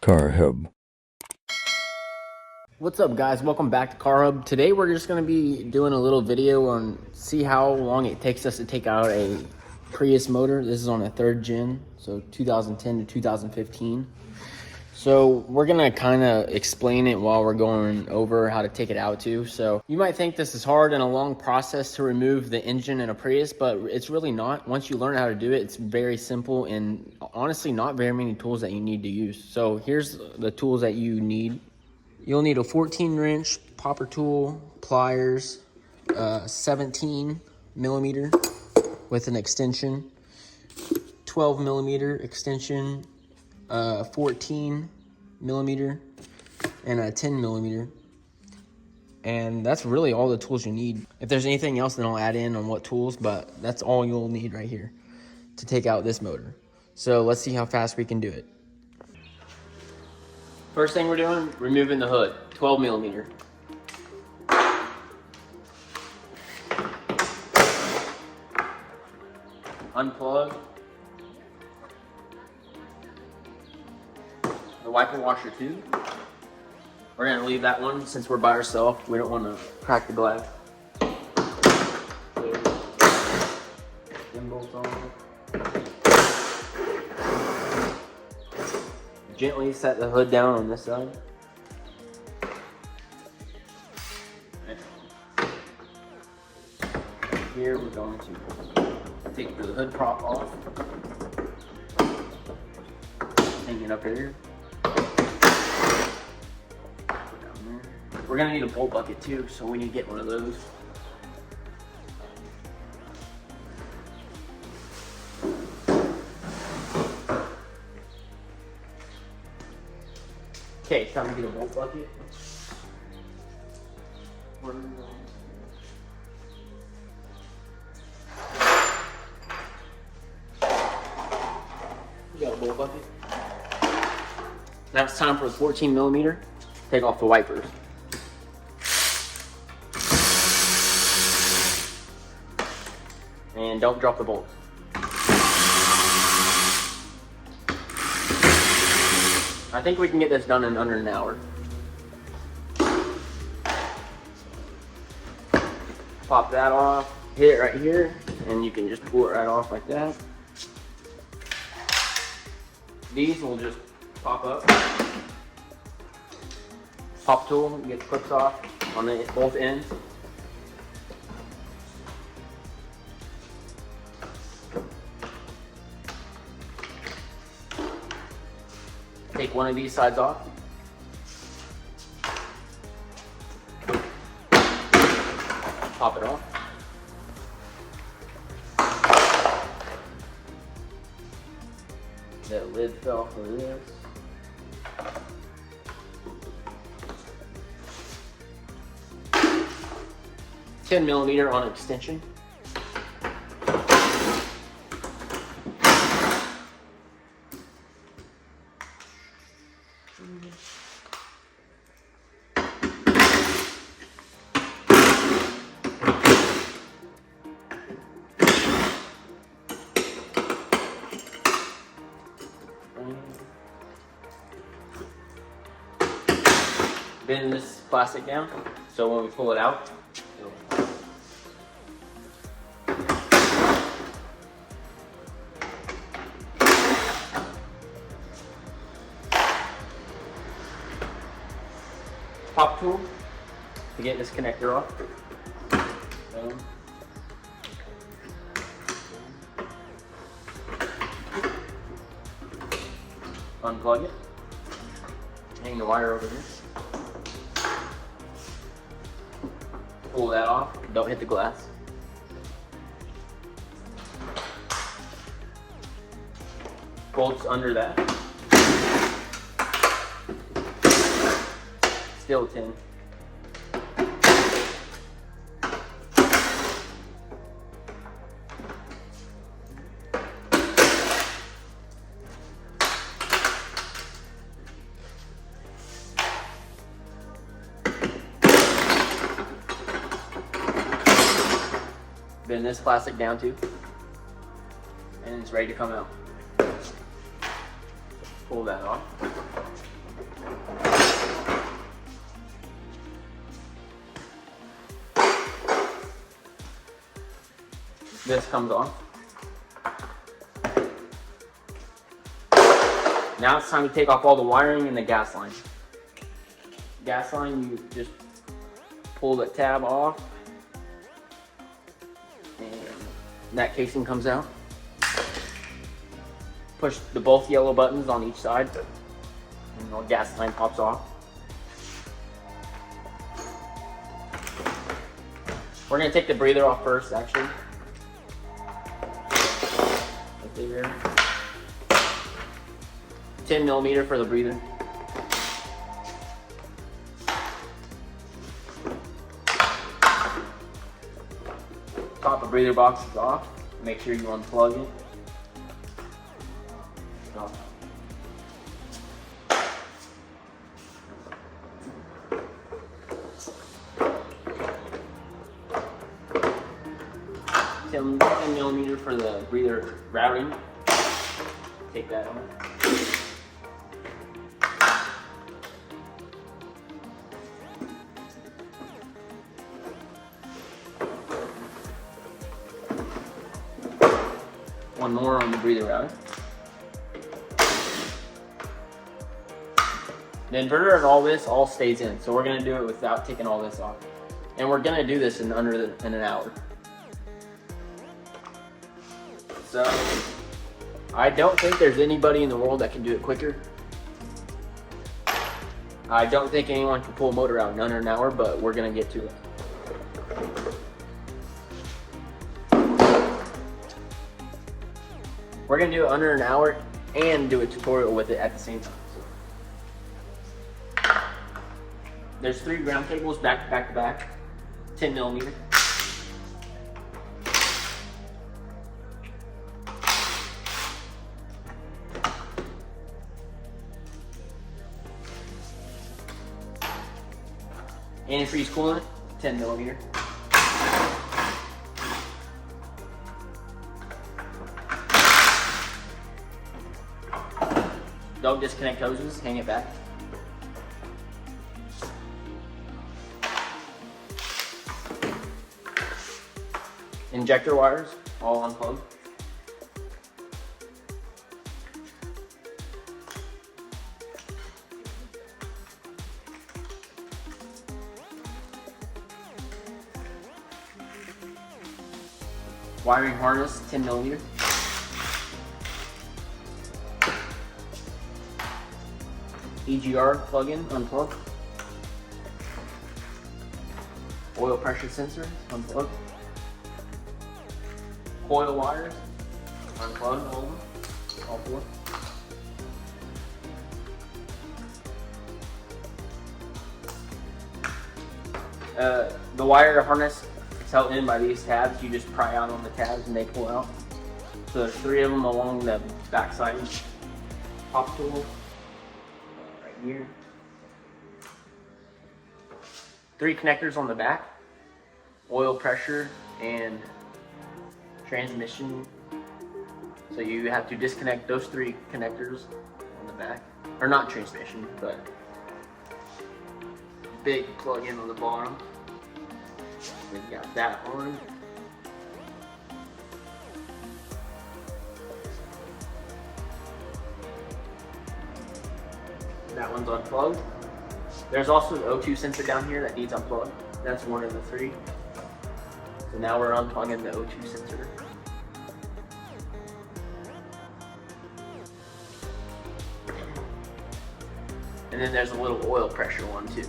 Car Hub. What's up, guys? Welcome back to Car Hub. Today we're just going to be doing a little video on see how long it takes us to take out a Prius motor. This is on a 3rd gen, so 2010 to 2015. So we're going to kind of explain it while we're going over how to take it out too. So you might think this is hard and a long process to remove the engine in a Prius, but it's really not. Once you learn how to do it, it's very simple and honestly not very many tools that you need to use. So here's the tools that you need. You'll need a 14 wrench, popper tool, pliers, 17 millimeter with an extension, 12 millimeter extension, 14 millimeter, and a 10 millimeter. And that's really all the tools you need. If there's anything else, then I'll add in on what tools, but that's all you'll need right here to take out this motor. So let's see how fast we can do it. First thing we're doing, removing the hood, 12 millimeter. Unplug the wiper washer too. We're gonna leave that one since we're by ourselves. We don't want to crack the glass. Bolts on. Gently set the hood down on this side. Here we're going to take the hood prop off. Hang it up here. We're gonna need a bolt bucket too, so we need to get one of those. Okay, it's time to get a bolt bucket. We got a bolt bucket. Now it's time for the 14 millimeter. Take off the wipers. And don't drop the bolt. I think we can get this done in under an hour. Pop that off, hit it right here, and you can just pull it right off like that. These will just pop up. Pop tool, get the clips off on both ends. Take one of these sides off. Pop it off. The lid fell for this. $10 millimeter on extension. Bend this plastic down so when we pull it out, pop tool to get this connector off. Unplug it. Hang the wire over here. Pull that off. Don't hit the glass. Bolts under that. Still 10. bend this plastic down too, and it's ready to come out. Pull that off. This comes off. Now it's time to take off all the wiring and the gas line. Gas line, you just pull the tab off, and that casing comes out. Push the both yellow buttons on each side, and the gas line pops off. We're gonna take the breather off first, actually. Right there. 10mm for the breather. Top of breather box is off. Make sure you unplug it. Off. Ten millimeter for the breather routing. Take that on. One more on the breather router. The inverter and all this all stays in, so we're gonna do it without taking all this off. And we're gonna do this in in an hour. So, I don't think there's anybody in the world that can do it quicker. I don't think anyone can pull a motor out in under an hour, but we're gonna get to it. We're gonna do it under an hour and do a tutorial with it at the same time. There's 3 ground cables back to back, 10mm. Antifreeze coolant, 10mm. Don't disconnect hoses, hang it back. Injector wires, all unplugged. Wiring harness, 10mm. EGR plug-in, unplug. Oil pressure sensor, unplug. Coil wires, unplug all of them, all 4. The wire harness is held in by these tabs. You just pry out on the tabs and they pull out. So there's 3 of them along the backside. Pop tool. Here. 3 connectors on the back, oil pressure and transmission. So you have to disconnect those 3 connectors on the back, or not transmission, but big plug-in on the bottom. We've got that on. That one's unplugged. There's also an O2 sensor down here that needs unplugged. That's one of the 3. So now we're unplugging the O2 sensor. And then there's a little oil pressure one too.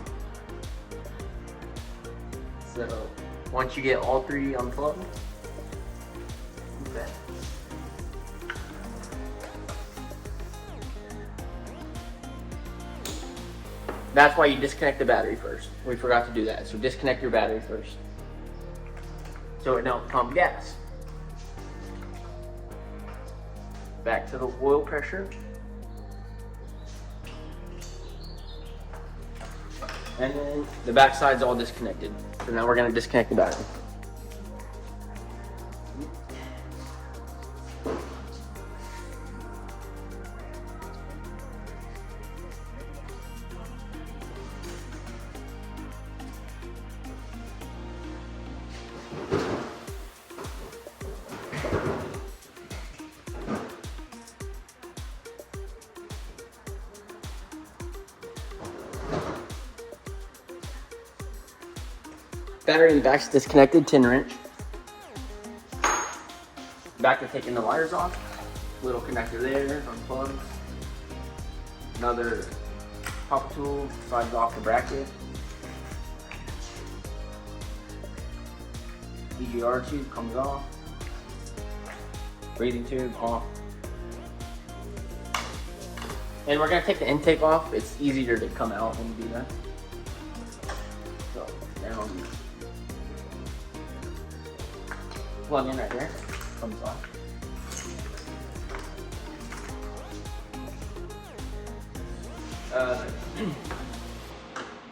So once you get all 3 unplugged, okay. That's why you disconnect the battery first. We forgot to do that. So disconnect your battery first, so it don't pump gas. Back to the oil pressure. And then the back side's all disconnected. So now we're gonna disconnect the battery. Battery in the back's disconnected, 10 wrench. Back to taking the wires off. Little connector there, unplugs. Another pop tool, slides off the bracket. EGR tube comes off. Breathing tube off. And we're gonna take the intake off. It's easier to come out when you do that. So down. Plug in right there, comes off.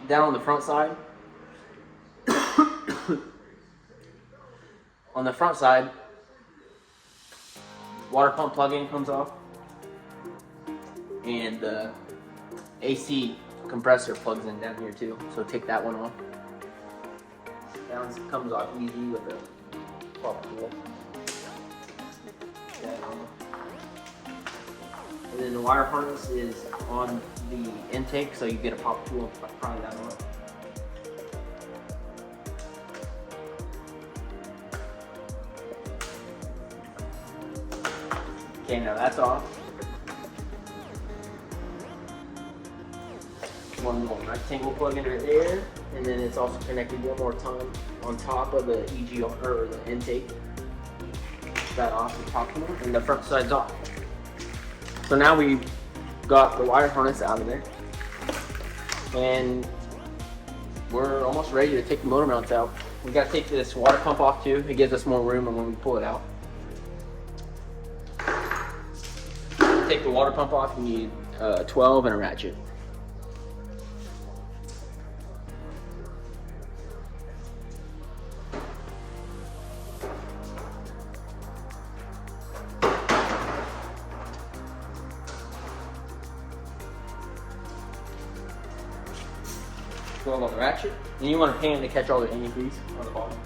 Down on the front side. On the front side, water pump plug-in comes off, and the AC compressor plugs in down here too. So take that one off. That one comes off easy with a pop tool. And then the wire harness is on the intake, so you get a pop tool and pry that on. Okay, now that's off. One more rectangle plug in right there, and then it's also connected one more time on top of the EGR or the intake. That off the top one, and the front side's off. So now we've got the wire harness out of there, and we're almost ready to take the motor mounts out. We got to take this water pump off too. It gives us more room when we pull it out. To take the water pump off, you need 12 and a ratchet. On the ratchet, and you want a pan to catch all the antifreeze on the bottom.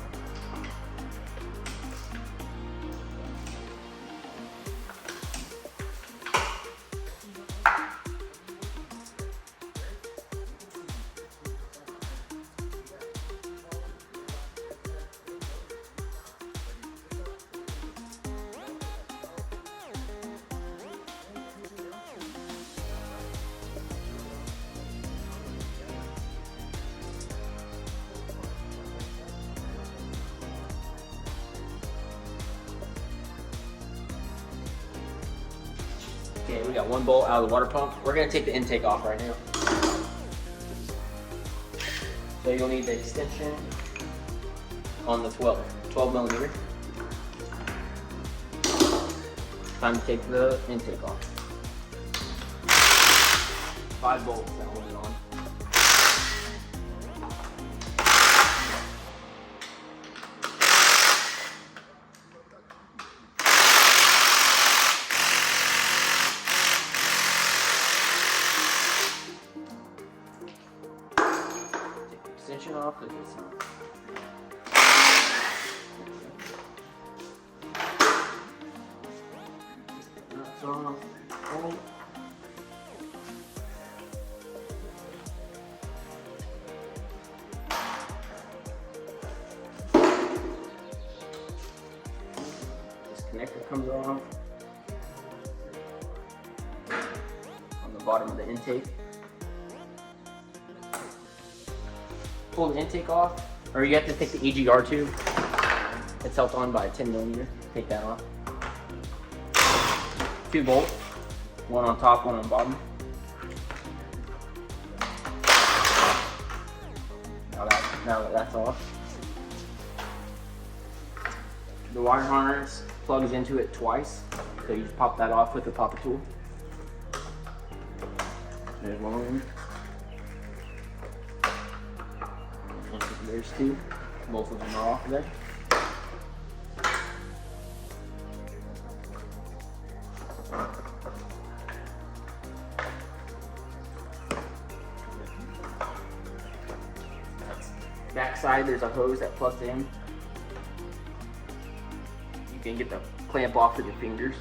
Okay, we got one bolt out of the water pump. We're gonna take the intake off right now. So you'll need the extension on the 12 millimeter. Time to take the intake off. 5 bolts that hold it on. Extension off because it's not. That's off. Oh. This connector comes off on the bottom of the intake. Pull the intake off, or you have to take the EGR tube. It's held on by a 10 millimeter. Take that off. 2 bolts, one on top, one on the bottom. Now that that's off, the wire harness plugs into it twice, so you just pop that off with the popper tool. There's one. There's 2. Both of them are off there. Back side, there's a hose that plugs in. can get the clamp off with your fingers.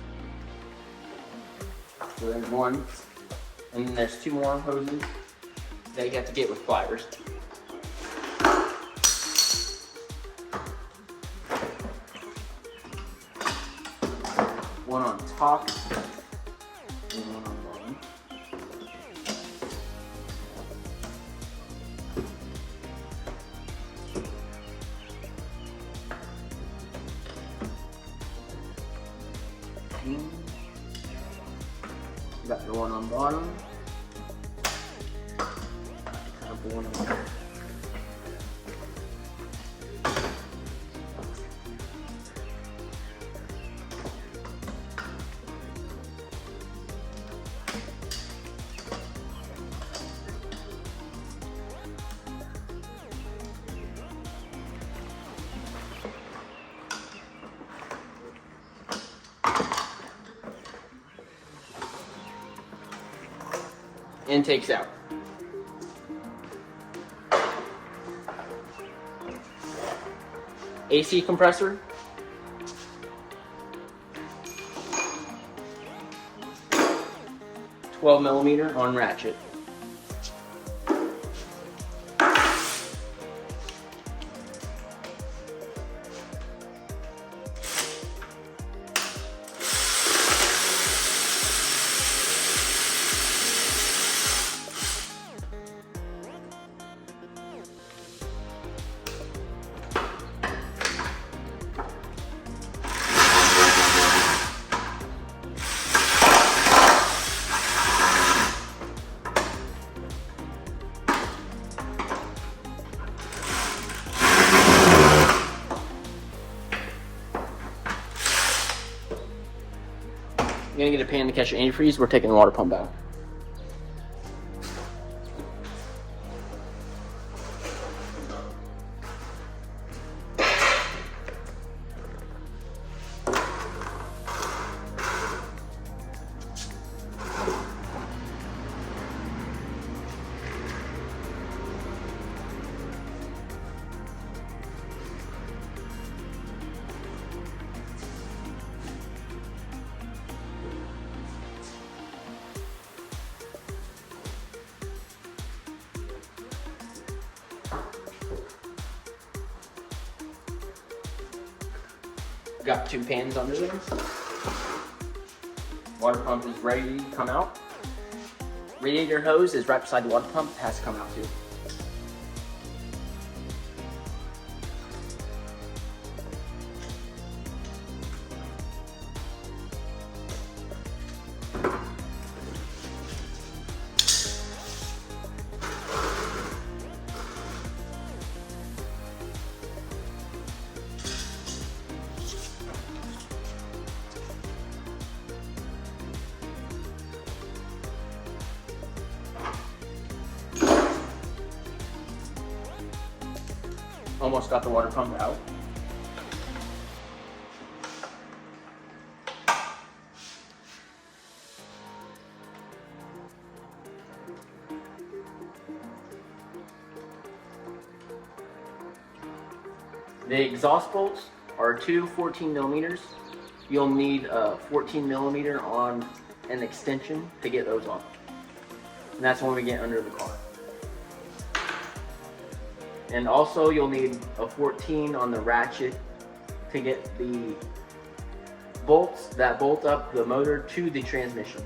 So there's one, and then there's 2 more hoses that you have to get with pliers. One on top and one on bottom. You got the one on bottom. The one on top. Intakes out. AC compressor. $12mm on ratchet. You're gonna get a pan to catch your antifreeze. We're taking the water pump out. Got 2 pans under there. Water pump is ready to come out. Radiator hose is right beside the water pump. It has to come out too. Almost got the water pump out. The exhaust bolts are 2 14mm. You'll need a 14mm on an extension to get those on. And that's when we get under the car. And also you'll need a 14 on the ratchet to get the bolts that bolt up the motor to the transmission.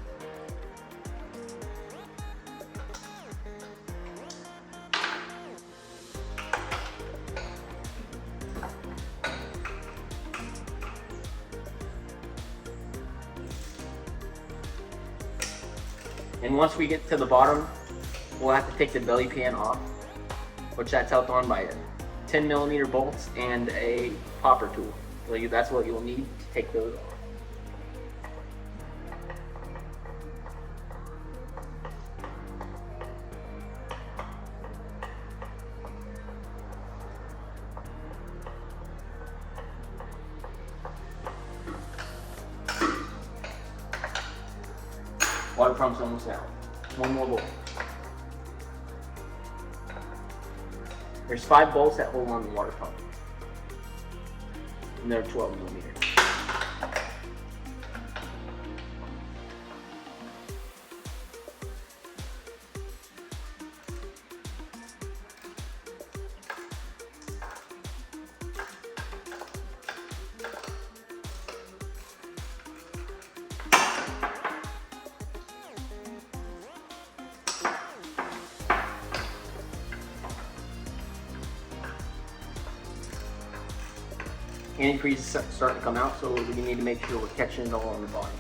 And once we get to the bottom, we'll have to take the belly pan off, which that's held on by 10mm bolts and a popper tool. So that's what you'll need to take those off. Water pump's almost out. One more bolt. There's 5 bolts that hold on the water pump. And they're 12mm. increase is starting to come out, so we need to make sure we're catching it all on the bottom.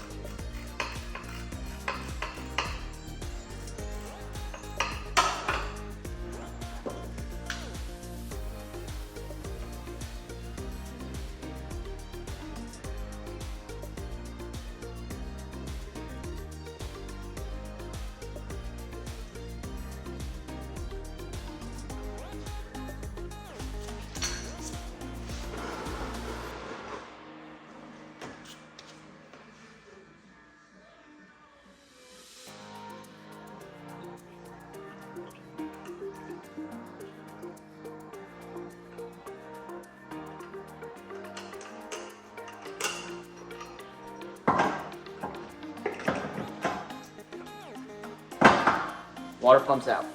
Water pumps out.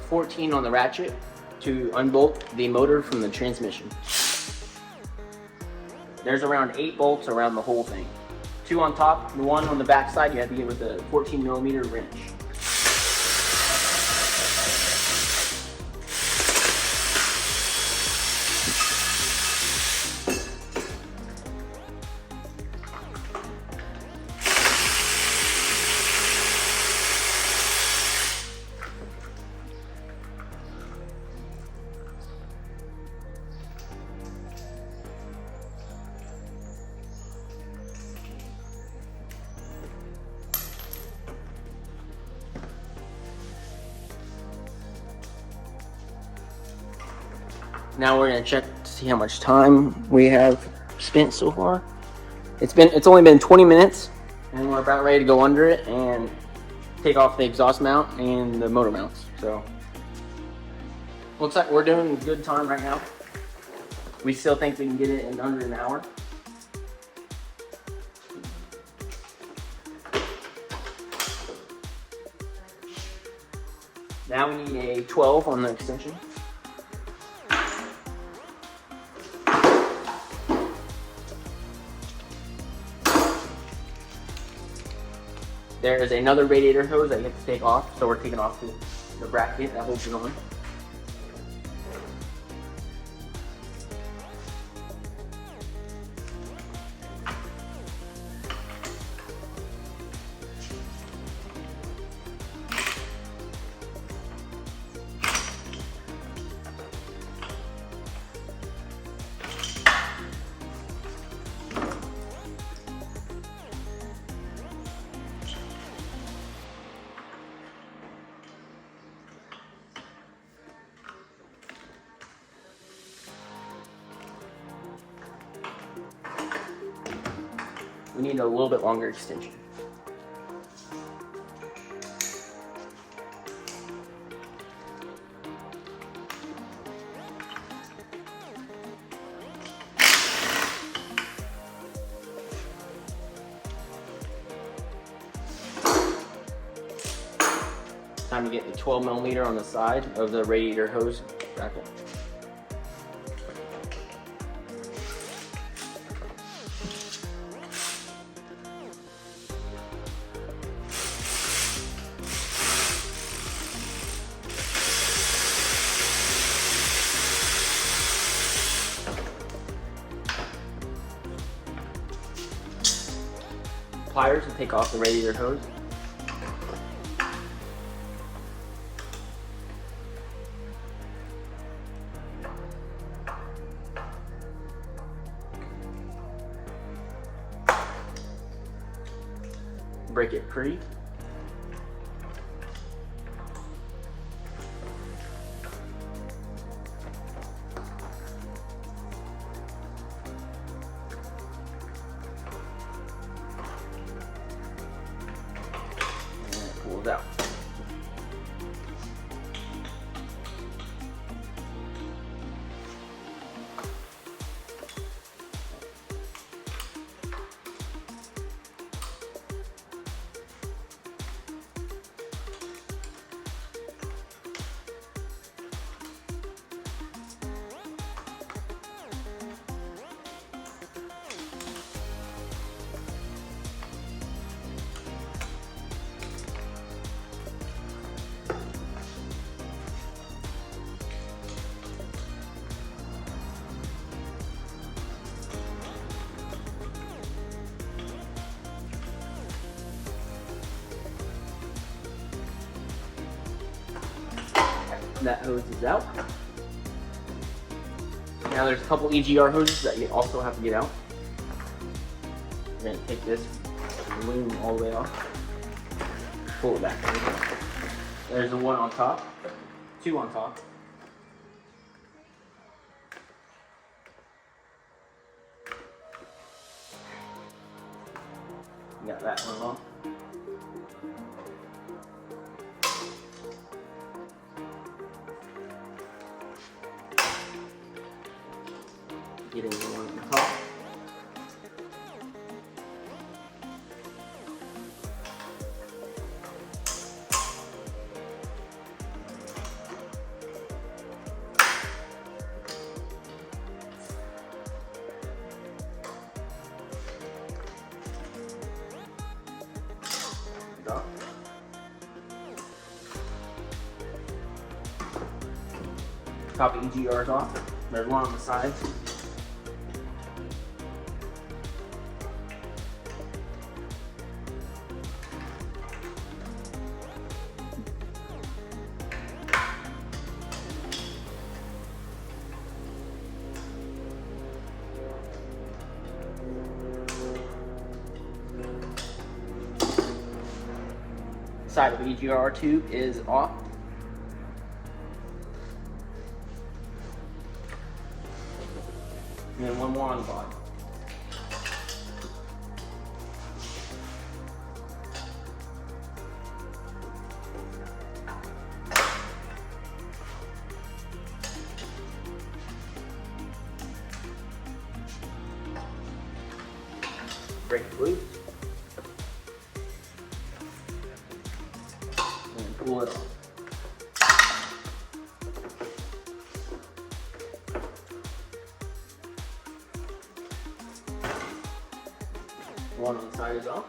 $14 on the ratchet to unbolt the motor from the transmission. There's around 8 bolts around the whole thing. 2 on top, the one on the back side you have to get with a 14mm wrench. Now we're gonna check to see how much time we have spent so far. It's only been 20 minutes, and we're about ready to go under it and take off the exhaust mount and the motor mounts. So looks like we're doing good time right now. We still think we can get it in under an hour. Now we need a 12 on the extension. There is another radiator hose that you have to take off, so we're taking off the bracket that holds it on. We need a little bit longer extension. Time to get the 12mm on the side of the radiator hose bracket. Pliers to take off the radiator hose. Break it free. Pulls out. that hose is out. Now there's a couple EGR hoses that you also have to get out. We're gonna take this loom all the way off. Pull it back. There's the one on top, two on top. Got that one off. Getting the one on the top. Top EGR's off. There's one on the sides. Side of EGR tube is off. And then one more on the bottom. Break it loose. And pull it off. One on the side is off.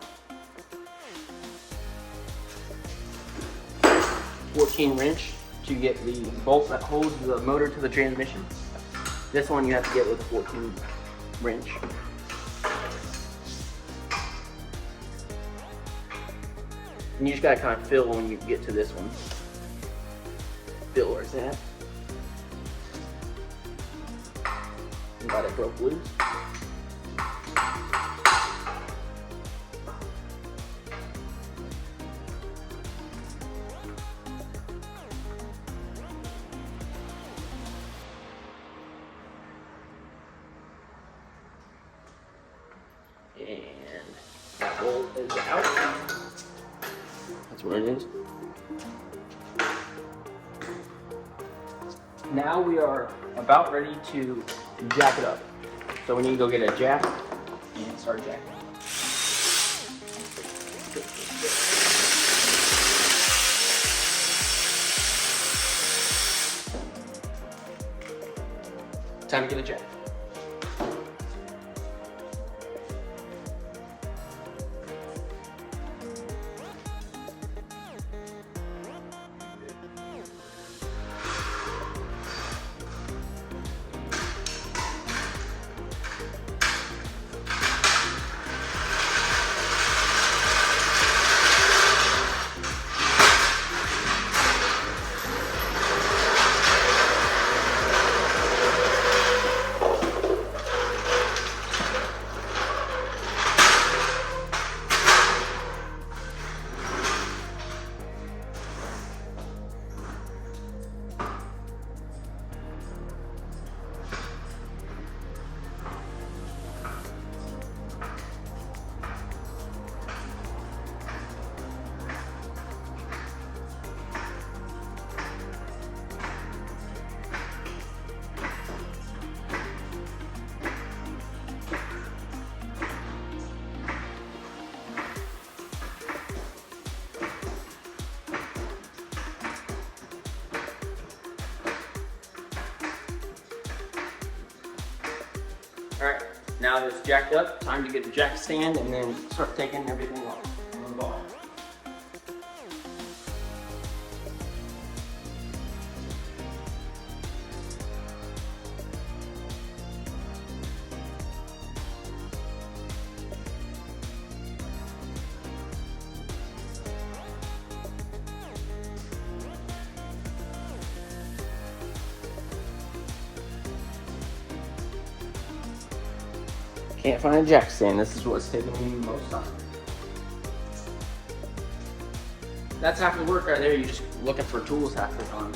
14 wrench to get the bolt that holds the motor to the transmission. This one you have to get with a 14 wrench. And you just gotta kind of feel when you get to this one. Feel where it's at. And got it broke loose. And that bolt is out. That's where it is. Now we are about ready to jack it up. So we need to go get a jack and start jacking. Time to get a jack. Alright, now that it's jacked up, time to get the jack stand and then start taking everything off on the ball. Can't find a jack stand. This is what's taking me most time. That's half the work right there. You're just looking for tools half the time.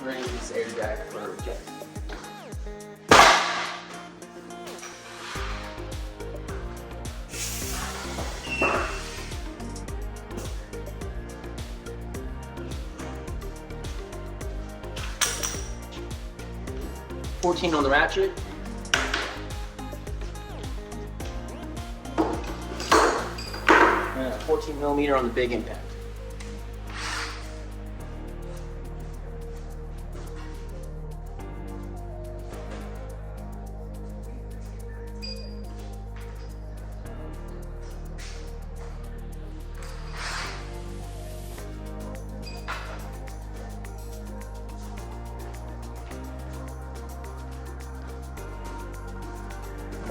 We're gonna use this air jack for jet. $14 on the ratchet. And a 14mm on the big impact.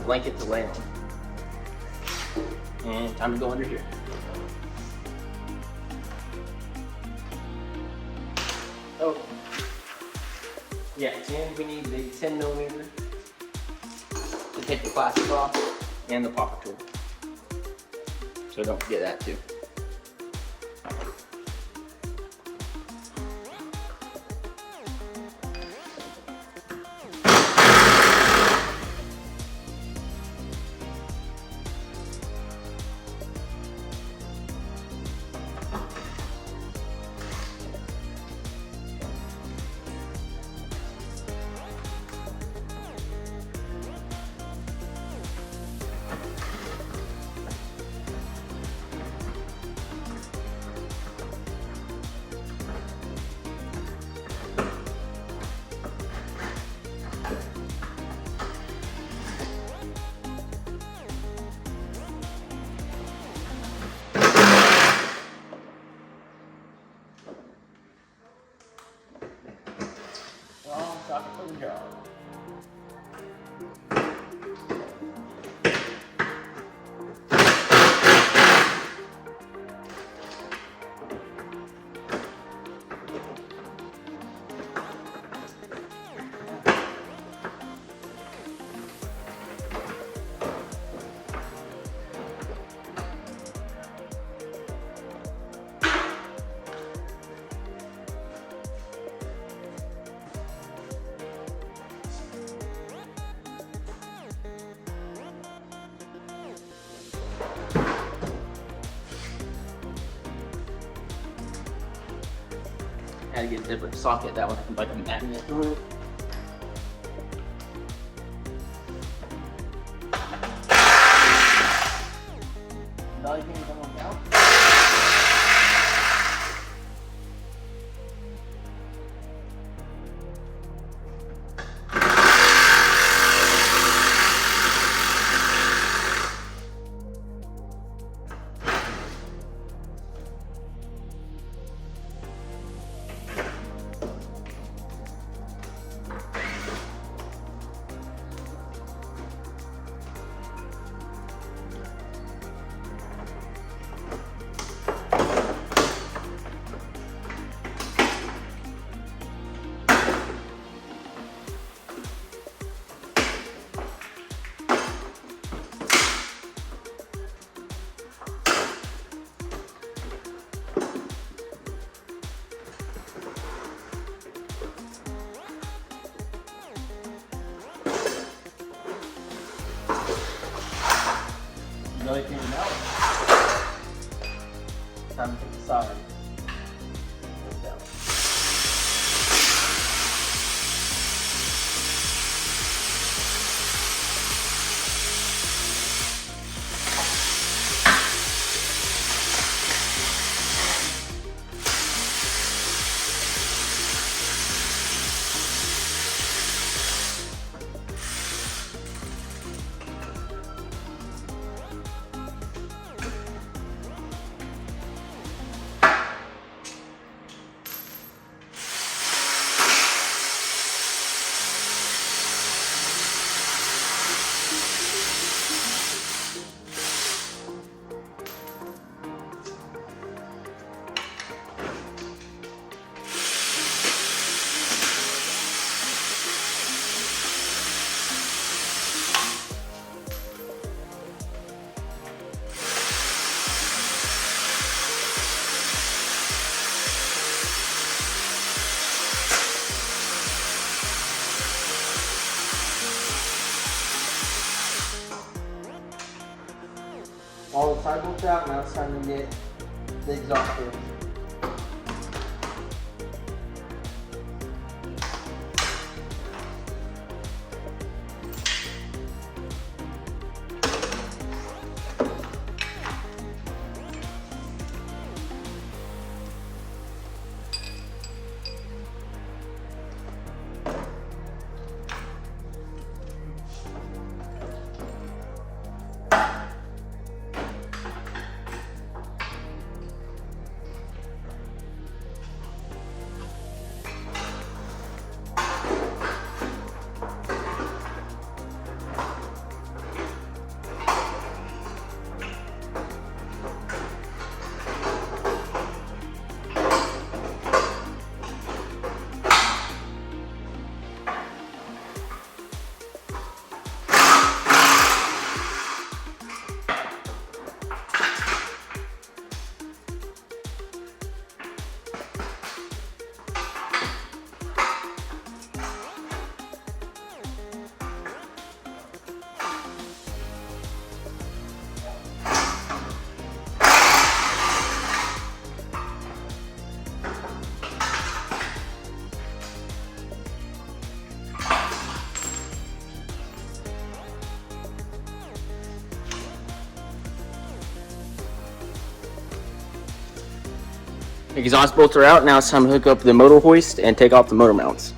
Blanket to lay on. And time to go under here. Oh. Yeah, and we need the 10mm to take the plastic off and the popper tool. So don't forget that too. For the job. Had to get a different socket. That one had like a magnet on it. Dolly thing don't work out. Another thing now. Time to take the side. Down. side bolts out. Now it's time to get the exhaust holes. Exhaust bolts are out. Now it's time to hook up the motor hoist and take off the motor mounts.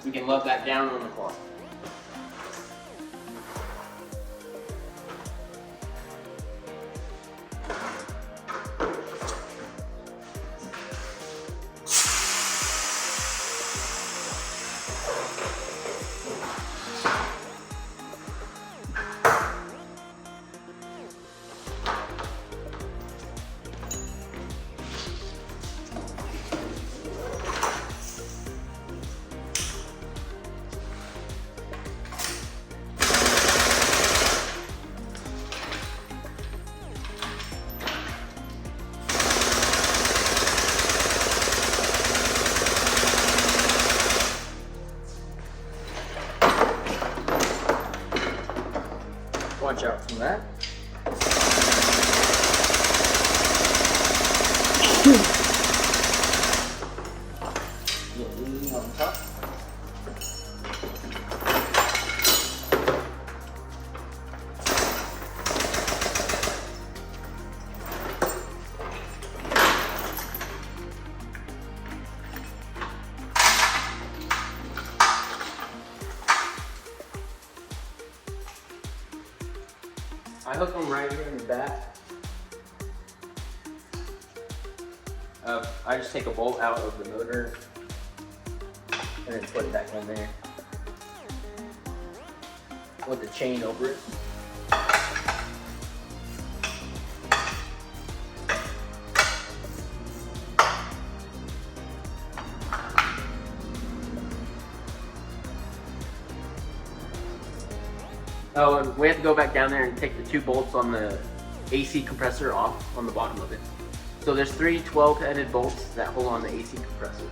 You can lug that down on the car. Watch out from that. On top. I hook them right here in the back. I just take a bolt out of the motor and then put it back in there with the chain over it. Oh, and we have to go back down there and take the two bolts on the AC compressor off on the bottom of it. So there's three 12-headed bolts that hold on the AC compressor.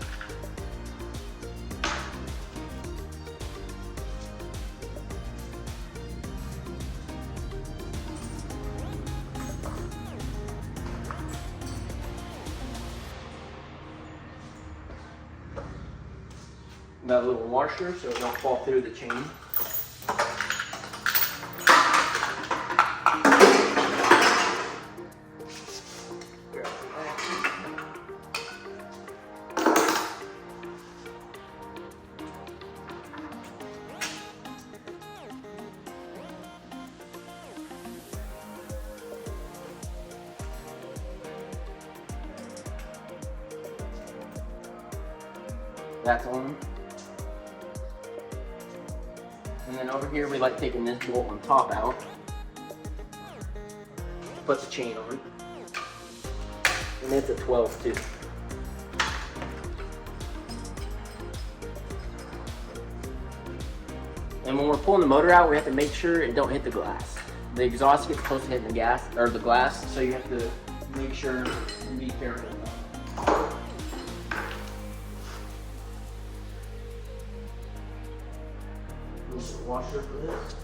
Got a little washer so it don't fall through the chain. That's on. And then over here we like taking this bolt on top out. put the chain on. And it's a 12 too. And when we're pulling the motor out, we have to make sure it don't hit the glass. The exhaust gets close to hitting the gas or the glass, so you have to make sure and be careful about it. Use the washer for this.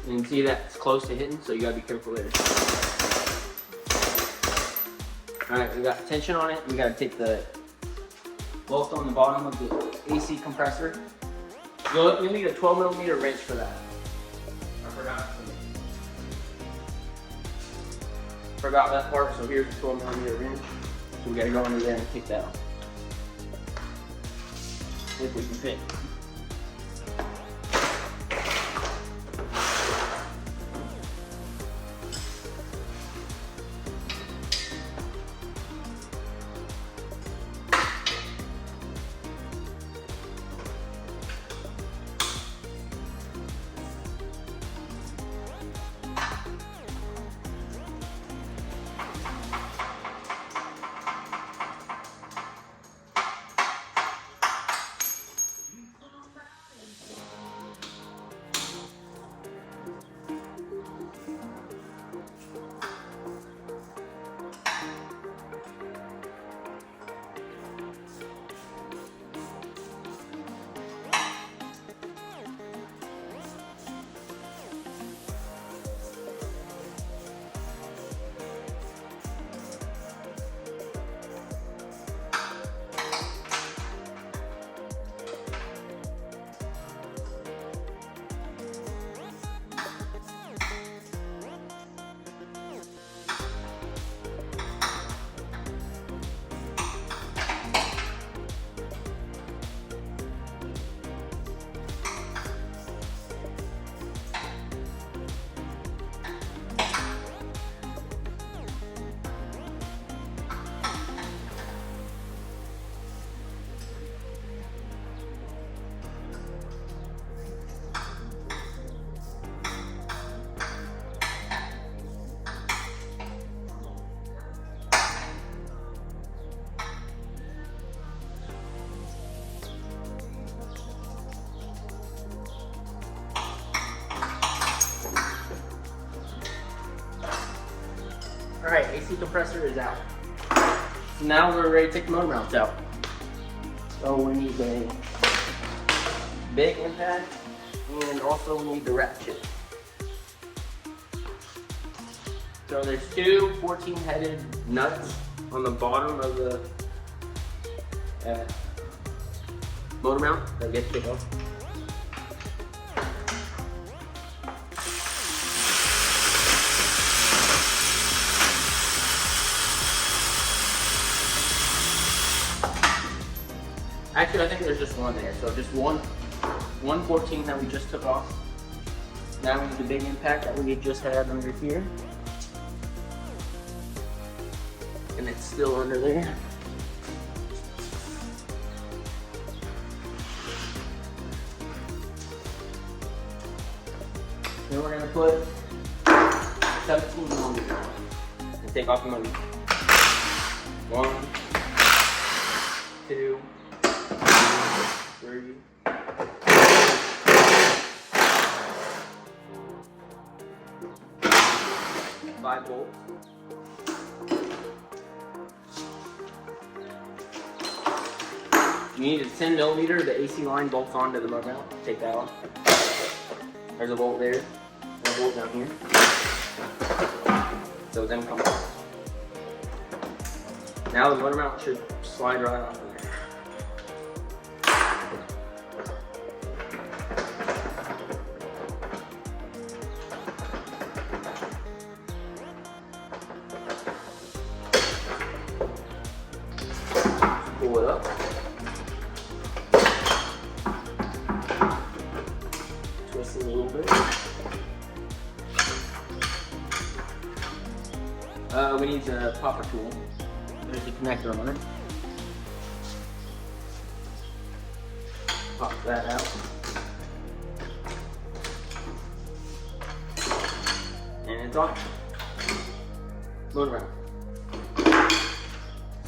You can see that it's close to hitting, so you gotta be careful there. Alright, we got tension on it. We gotta take the bolt on the bottom of the AC compressor. You'll need a 12mm wrench for that. I forgot that part, so here's the 12mm wrench. So we gotta go under there and take that off. If we can fit. Alright, AC compressor is out. So now we're ready to take the motor mounts out. So we need a big impact, and also we need the ratchet. So there's two 14-headed nuts on the bottom of the motor mount that gets taken off. Actually, I think there's just one there. So just one 14 that we just took off. Now we need the big impact that we just had under here. And it's still under there. Then we're gonna put 17mm and take off the motor. 1, 2, 3, 5 bolts. You need a 10mm. The AC line bolts onto the motor mount. Take that off. There's a bolt there. And a bolt down here. So them come off. Now the motor mount should slide right off of there. pull it up. Twist it a little bit. We need a popper tool. There's the connector on it. Pop that out. And it's on. Move around.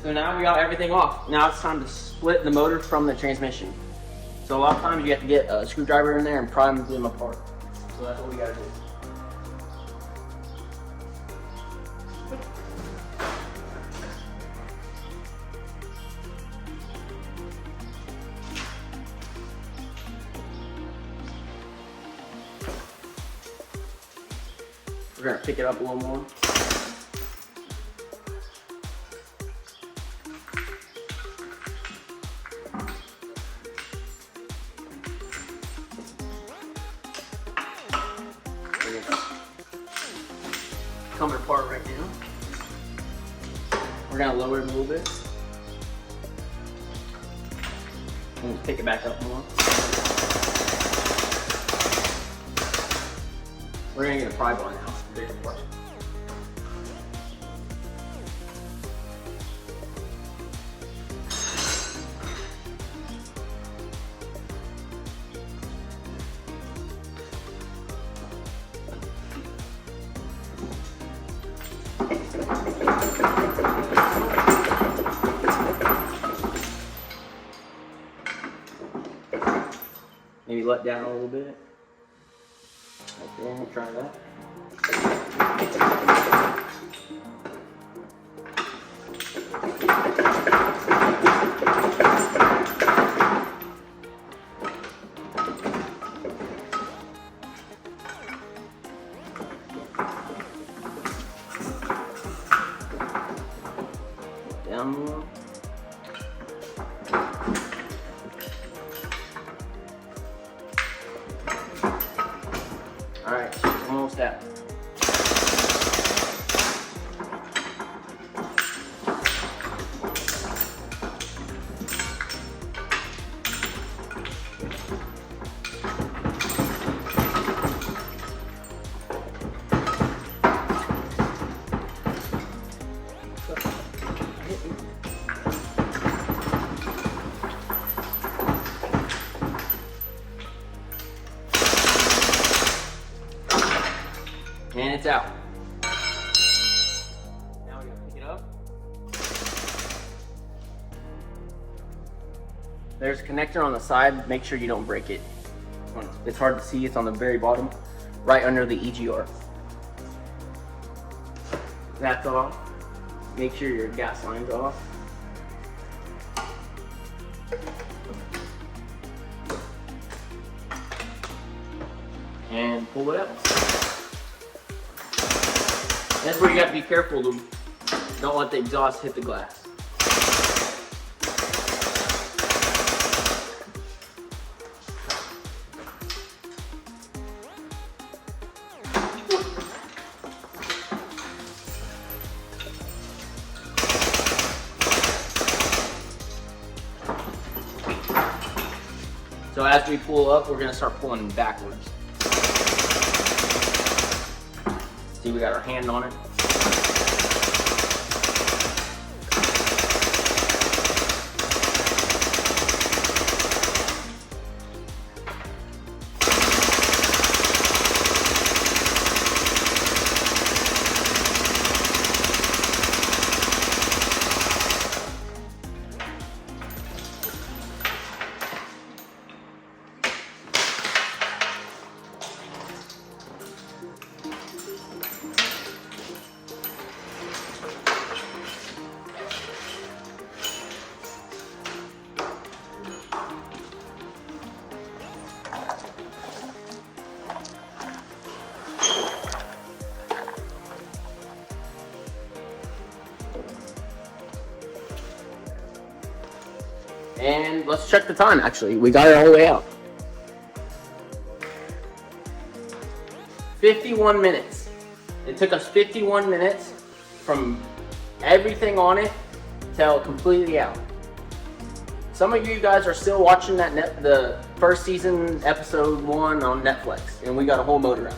So now we got everything off. Now it's time to split the motor from the transmission. So a lot of times you have to get a screwdriver in there and pry them apart. So that's what we gotta do. We're gonna pick it up a little more. Coming apart right now. We're gonna lower it a little bit. And pick it back up more. We're gonna get a pry bar now. Bigger part. Maybe let down a little bit. Okay, try that. Down more. Alright, almost out. And it's out. Now we gotta pick it up. There's a connector on the side. Make sure you don't break it. It's hard to see. It's on the very bottom, right under the EGR. That's off. Make sure your gas line's off. And pull it up. That's where you got to be careful to don't let the exhaust hit the glass. So as we pull up, we're going to start pulling backwards. See, we got our hand on it. And let's check the time, actually. We got it all the way out. 51 minutes. It took us 51 minutes from everything on it till completely out. some of you guys are still watching the first season, episode 1 on Netflix, and we got a whole motor out.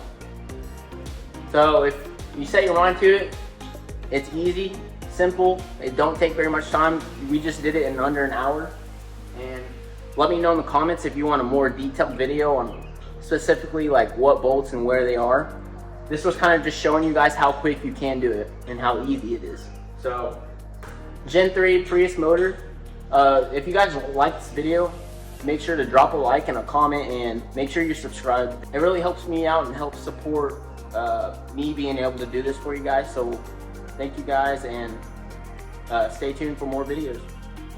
So if you set your mind to it, it's easy, simple, it don't take very much time. We just did it in under an hour. And let me know in the comments if you want a more detailed video on specifically like what bolts and where they are. This was kind of just showing you guys how quick you can do it and how easy it is. So Gen 3 Prius motor. If you guys like this video, make sure to drop a like and a comment, and make sure you're subscribed. It really helps me out and helps support me being able to do this for you guys. So thank you guys, and stay tuned for more videos.